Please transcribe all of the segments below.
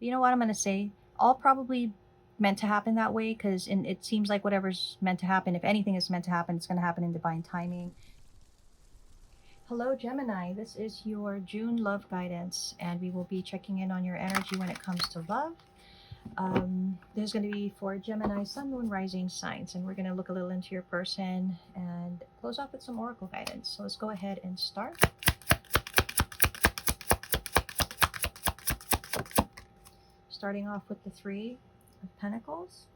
But you know what I'm going to say? All probably meant to happen that way, because it seems like whatever's meant to happen, if anything is meant to happen, it's going to happen in divine timing. Hello, Gemini. This is your June love guidance, and we will be checking in on your energy when it comes to love. There's going to be for Gemini, Sun, Moon, Rising signs, and we're going to look a little into your person and close off with some oracle guidance. So let's go ahead and start. Starting off with the Three of Pentacles.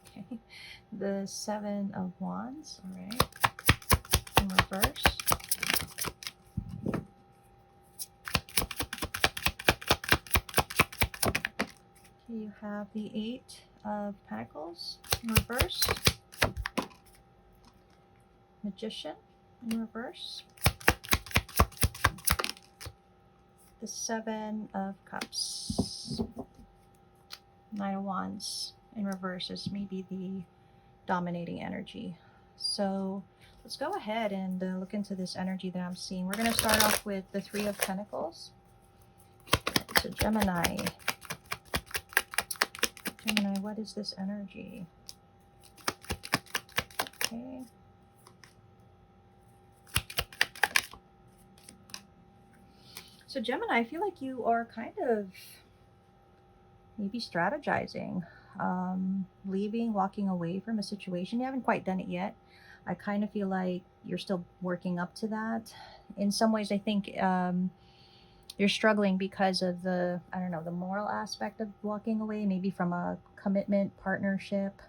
Okay. The Seven of Wands. All right. In reverse. Okay, you have the Eight of Pentacles in reverse. Magician in reverse. The Seven of Cups. Nine of Wands in reverse is maybe the dominating energy. So let's go ahead and look into this energy that I'm seeing. We're going to start off with the Three of Pentacles. So Gemini. Gemini, what is this energy? Okay. So Gemini, I feel like you are kind of maybe strategizing, leaving, walking away from a situation. You haven't quite done it yet. I kind of feel like you're still working up to that. In some ways, I think you're struggling because of the, I don't know, the moral aspect of walking away, maybe from a commitment, partnership.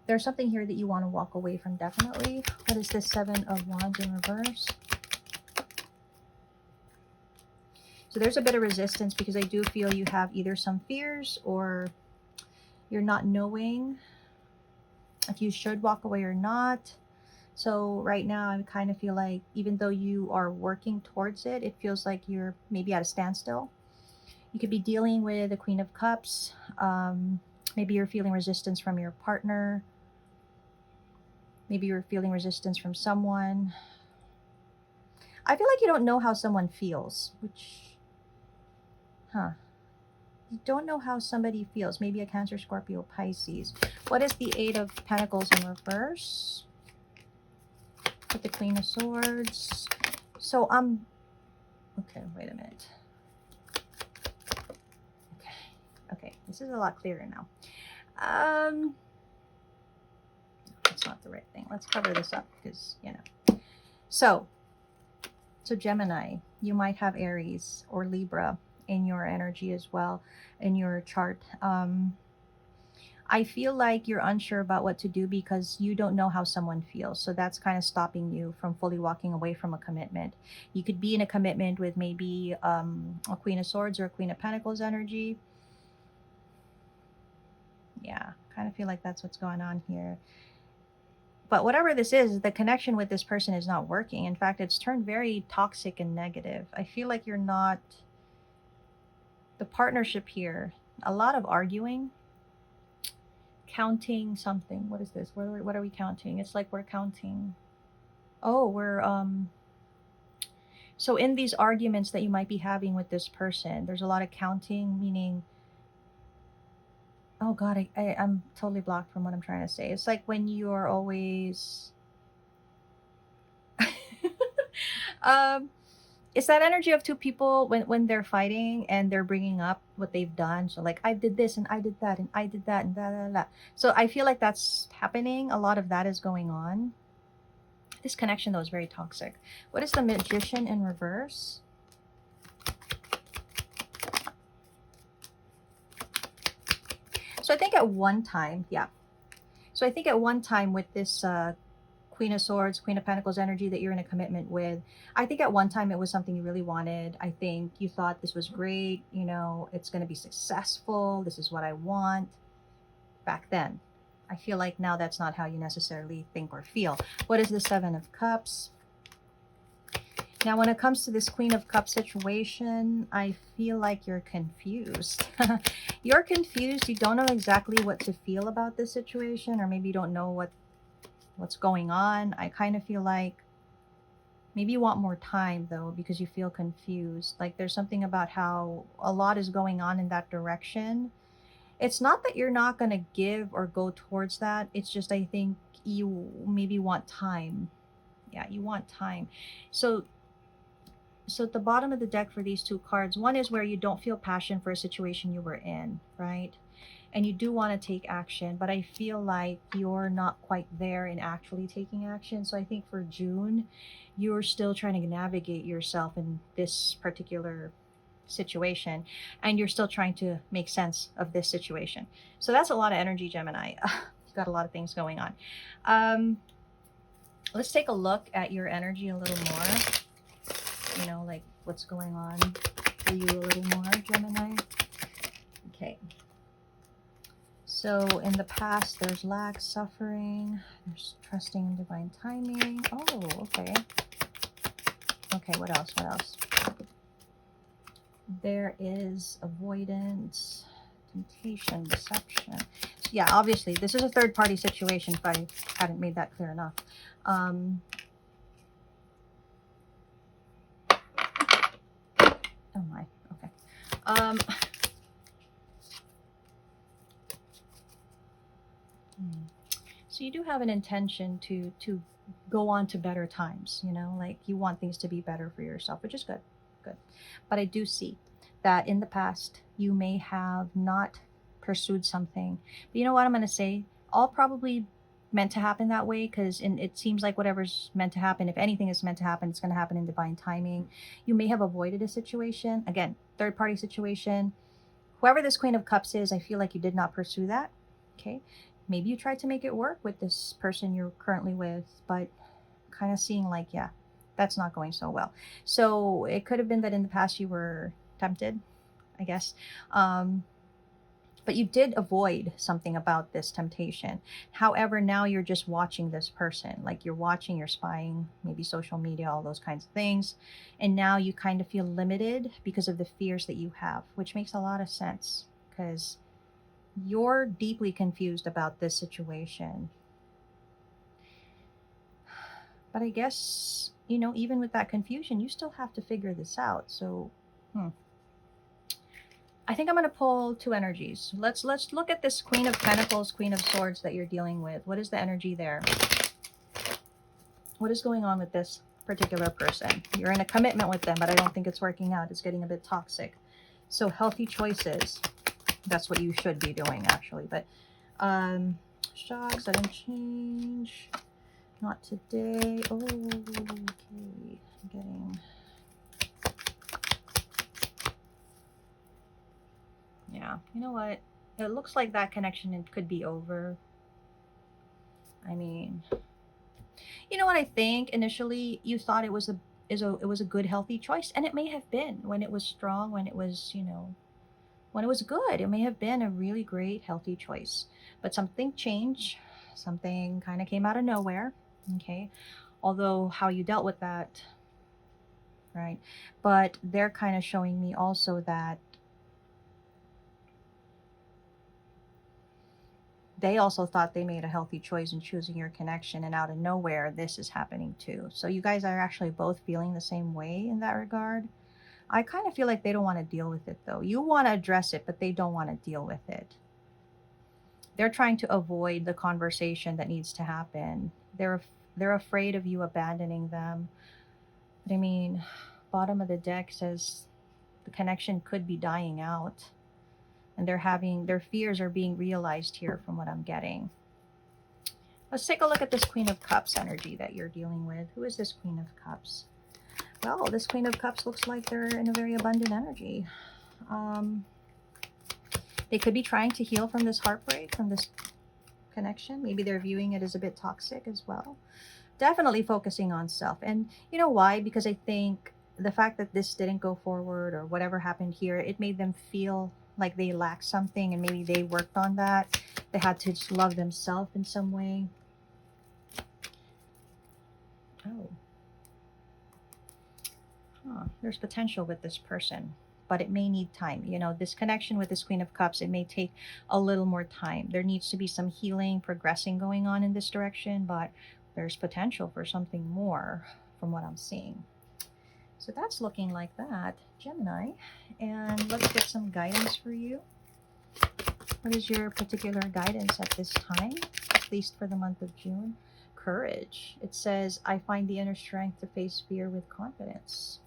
There's something here that you want to walk away from, definitely. What is this Seven of Wands in reverse? So there's a bit of resistance because I do feel you have either some fears or you're not knowing if you should walk away or not. So right now I kind of feel like even though you are working towards it, it feels like you're maybe at a standstill. You could be dealing with the Queen of Cups. Maybe you're feeling resistance from your partner. Maybe you're feeling resistance from someone. I feel like you don't know how someone feels, which... You don't know how somebody feels. Maybe a Cancer, Scorpio, Pisces. What is the Eight of Pentacles in reverse? With the Queen of Swords. So okay, wait a minute. Okay, this is a lot clearer now. That's not the right thing. Let's cover this up because, you know. So Gemini, you might have Aries or Libra in your energy as well, in your chart. I feel like you're unsure about what to do because you don't know how someone feels. So that's kind of stopping you from fully walking away from a commitment. You could be in a commitment with maybe a Queen of Swords or a Queen of Pentacles energy. Yeah, kind of feel like that's what's going on here. But whatever this is, the connection with this person is not working. In fact, it's turned very toxic and negative. I feel like you're not... The partnership here, a lot of arguing, counting something. What is this? What are we counting? It's like we're counting. Oh, we're so in these arguments that you might be having with this person, there's a lot of counting, meaning... Oh God, I'm totally blocked from what I'm trying to say. It's like when you're always it's that energy of two people when they're fighting and they're bringing up what they've done. So like, I did this and I did that and I did that and da da da. So I feel like that's happening. A lot of that is going on. This connection though is very toxic. What is the Magician in reverse? So I think at one time, yeah. So I think at one time with this Queen of Swords, Queen of Pentacles energy that you're in a commitment with, I think at one time it was something you really wanted. I think you thought this was great, you know, it's going to be successful, this is what I want back then. I feel like now that's not how you necessarily think or feel. What is the Seven of Cups? Now, when it comes to this Queen of Cups situation, I feel like you're confused. You're confused. You don't know exactly what to feel about this situation, or maybe you don't know what's going on. I kind of feel like Maybe you want more time though because you feel confused. Like there's something about how a lot is going on in that direction. It's not that you're not going to give or go towards that. It's just I think you maybe want time. Yeah, you want time. So at the bottom of the deck for these two cards, one is where you don't feel passion for a situation you were in, right? And you do want to take action, but I feel like you're not quite there in actually taking action. So I think for June, you're still trying to navigate yourself in this particular situation, and you're still trying to make sense of this situation. So that's a lot of energy, Gemini. You've got a lot of things going on. Let's take a look at your energy a little more. You know, like what's going on for you a little more, Gemini. Okay. So in the past, there's lack, suffering, there's trusting in divine timing. Oh, okay. Okay, what else? What else? There is avoidance, temptation, deception. So yeah, obviously, this is a third-party situation if I hadn't made that clear enough. Oh my, okay. So you do have an intention to go on to better times, you know, like you want things to be better for yourself, which is good, good. But I do see that in the past you may have not pursued something. But you know what I'm going to say? All probably meant to happen that way because it seems like whatever's meant to happen, if anything is meant to happen, it's going to happen in divine timing. You may have avoided a situation, again, third party situation. Whoever this Queen of Cups is, I feel like you did not pursue that. Okay. Maybe you tried to make it work with this person you're currently with, but kind of seeing like, yeah, that's not going so well. So it could have been that in the past you were tempted, I guess. But you did avoid something about this temptation. However, now you're just watching this person. Like you're watching, you're spying, maybe social media, all those kinds of things. And now you kind of feel limited because of the fears that you have, which makes a lot of sense because you're deeply confused about this situation. But I guess, you know, even with that confusion, you still have to figure this out. So, I think I'm going to pull two energies. Let's look at this Queen of Pentacles, Queen of Swords that you're dealing with. What is the energy there? What is going on with this particular person? You're in a commitment with them, but I don't think it's working out. It's getting a bit toxic. So healthy choices. That's what you should be doing, actually. But shock, sudden change. Not today. Oh, okay. I'm getting... Yeah, you know what? It looks like that connection could be over. I mean, you know what I think? Initially, you thought it was a good, healthy choice, and it may have been when it was strong, when it was, you know, when it was good. It may have been a really great, healthy choice. But something changed. Something kind of came out of nowhere. Okay. Although how you dealt with that, right? But they're kind of showing me also that they also thought they made a healthy choice in choosing your connection, and out of nowhere this is happening too. So you guys are actually both feeling the same way in that regard. I kind of feel like they don't want to deal with it though. You want to address it, but they don't want to deal with it. They're trying to avoid the conversation that needs to happen. They're afraid of you abandoning them. But I mean, bottom of the deck says the connection could be dying out. And their fears are being realized here from what I'm getting. Let's take a look at this Queen of Cups energy that you're dealing with. Who is this Queen of Cups? Well, this Queen of Cups looks like they're in a very abundant energy. They could be trying to heal from this heartbreak, from this connection. Maybe they're viewing it as a bit toxic as well. Definitely focusing on self. And you know why? Because I think the fact that this didn't go forward or whatever happened here, it made them feel like they lacked something, and maybe they worked on that. They had to just love themselves in some way. Oh. There's potential with this person, but it may need time. You know, this connection with this Queen of Cups, it may take a little more time. There needs to be some healing, progressing going on in this direction, but there's potential for something more from what I'm seeing. So that's looking like that, Gemini. And let's get some guidance for you. What is your particular guidance at this time, at least for the month of June? Courage. It says, I find the inner strength to face fear with confidence.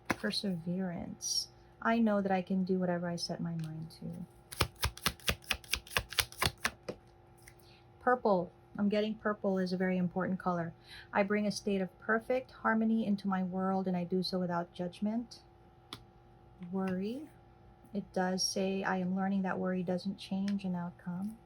Perseverance. I know that I can do whatever I set my mind to. Purple. I'm getting purple is a very important color. I bring a state of perfect harmony into my world, and I do so without judgment. Worry. It does say I am learning that worry doesn't change an outcome.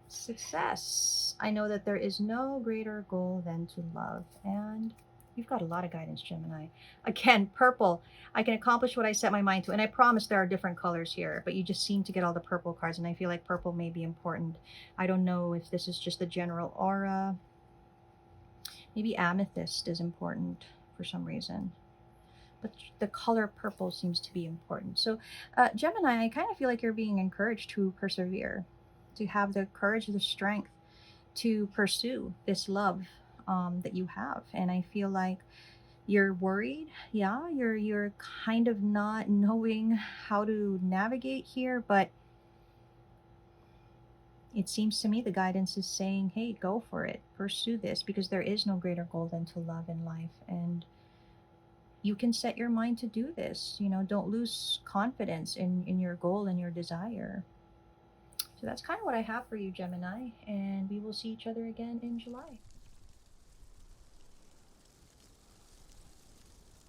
Success. I know that there is no greater goal than to love. And you've got a lot of guidance, Gemini. Again, purple. I can accomplish what I set my mind to. And I promise there are different colors here, but you just seem to get all the purple cards. And I feel like purple may be important. I don't know if this is just the general aura. Maybe amethyst is important for some reason. But the color purple seems to be important. So Gemini, I kind of feel like you're being encouraged to persevere, to have the courage, the strength to pursue this love that you have. And I feel like you're worried. Yeah, you're kind of not knowing how to navigate here, but it seems to me the guidance is saying, hey, go for it, pursue this, because there is no greater goal than to love in life. And you can set your mind to do this. You know, don't lose confidence in your goal and your desire. So that's kind of what I have for you, Gemini, and we will see each other again in July.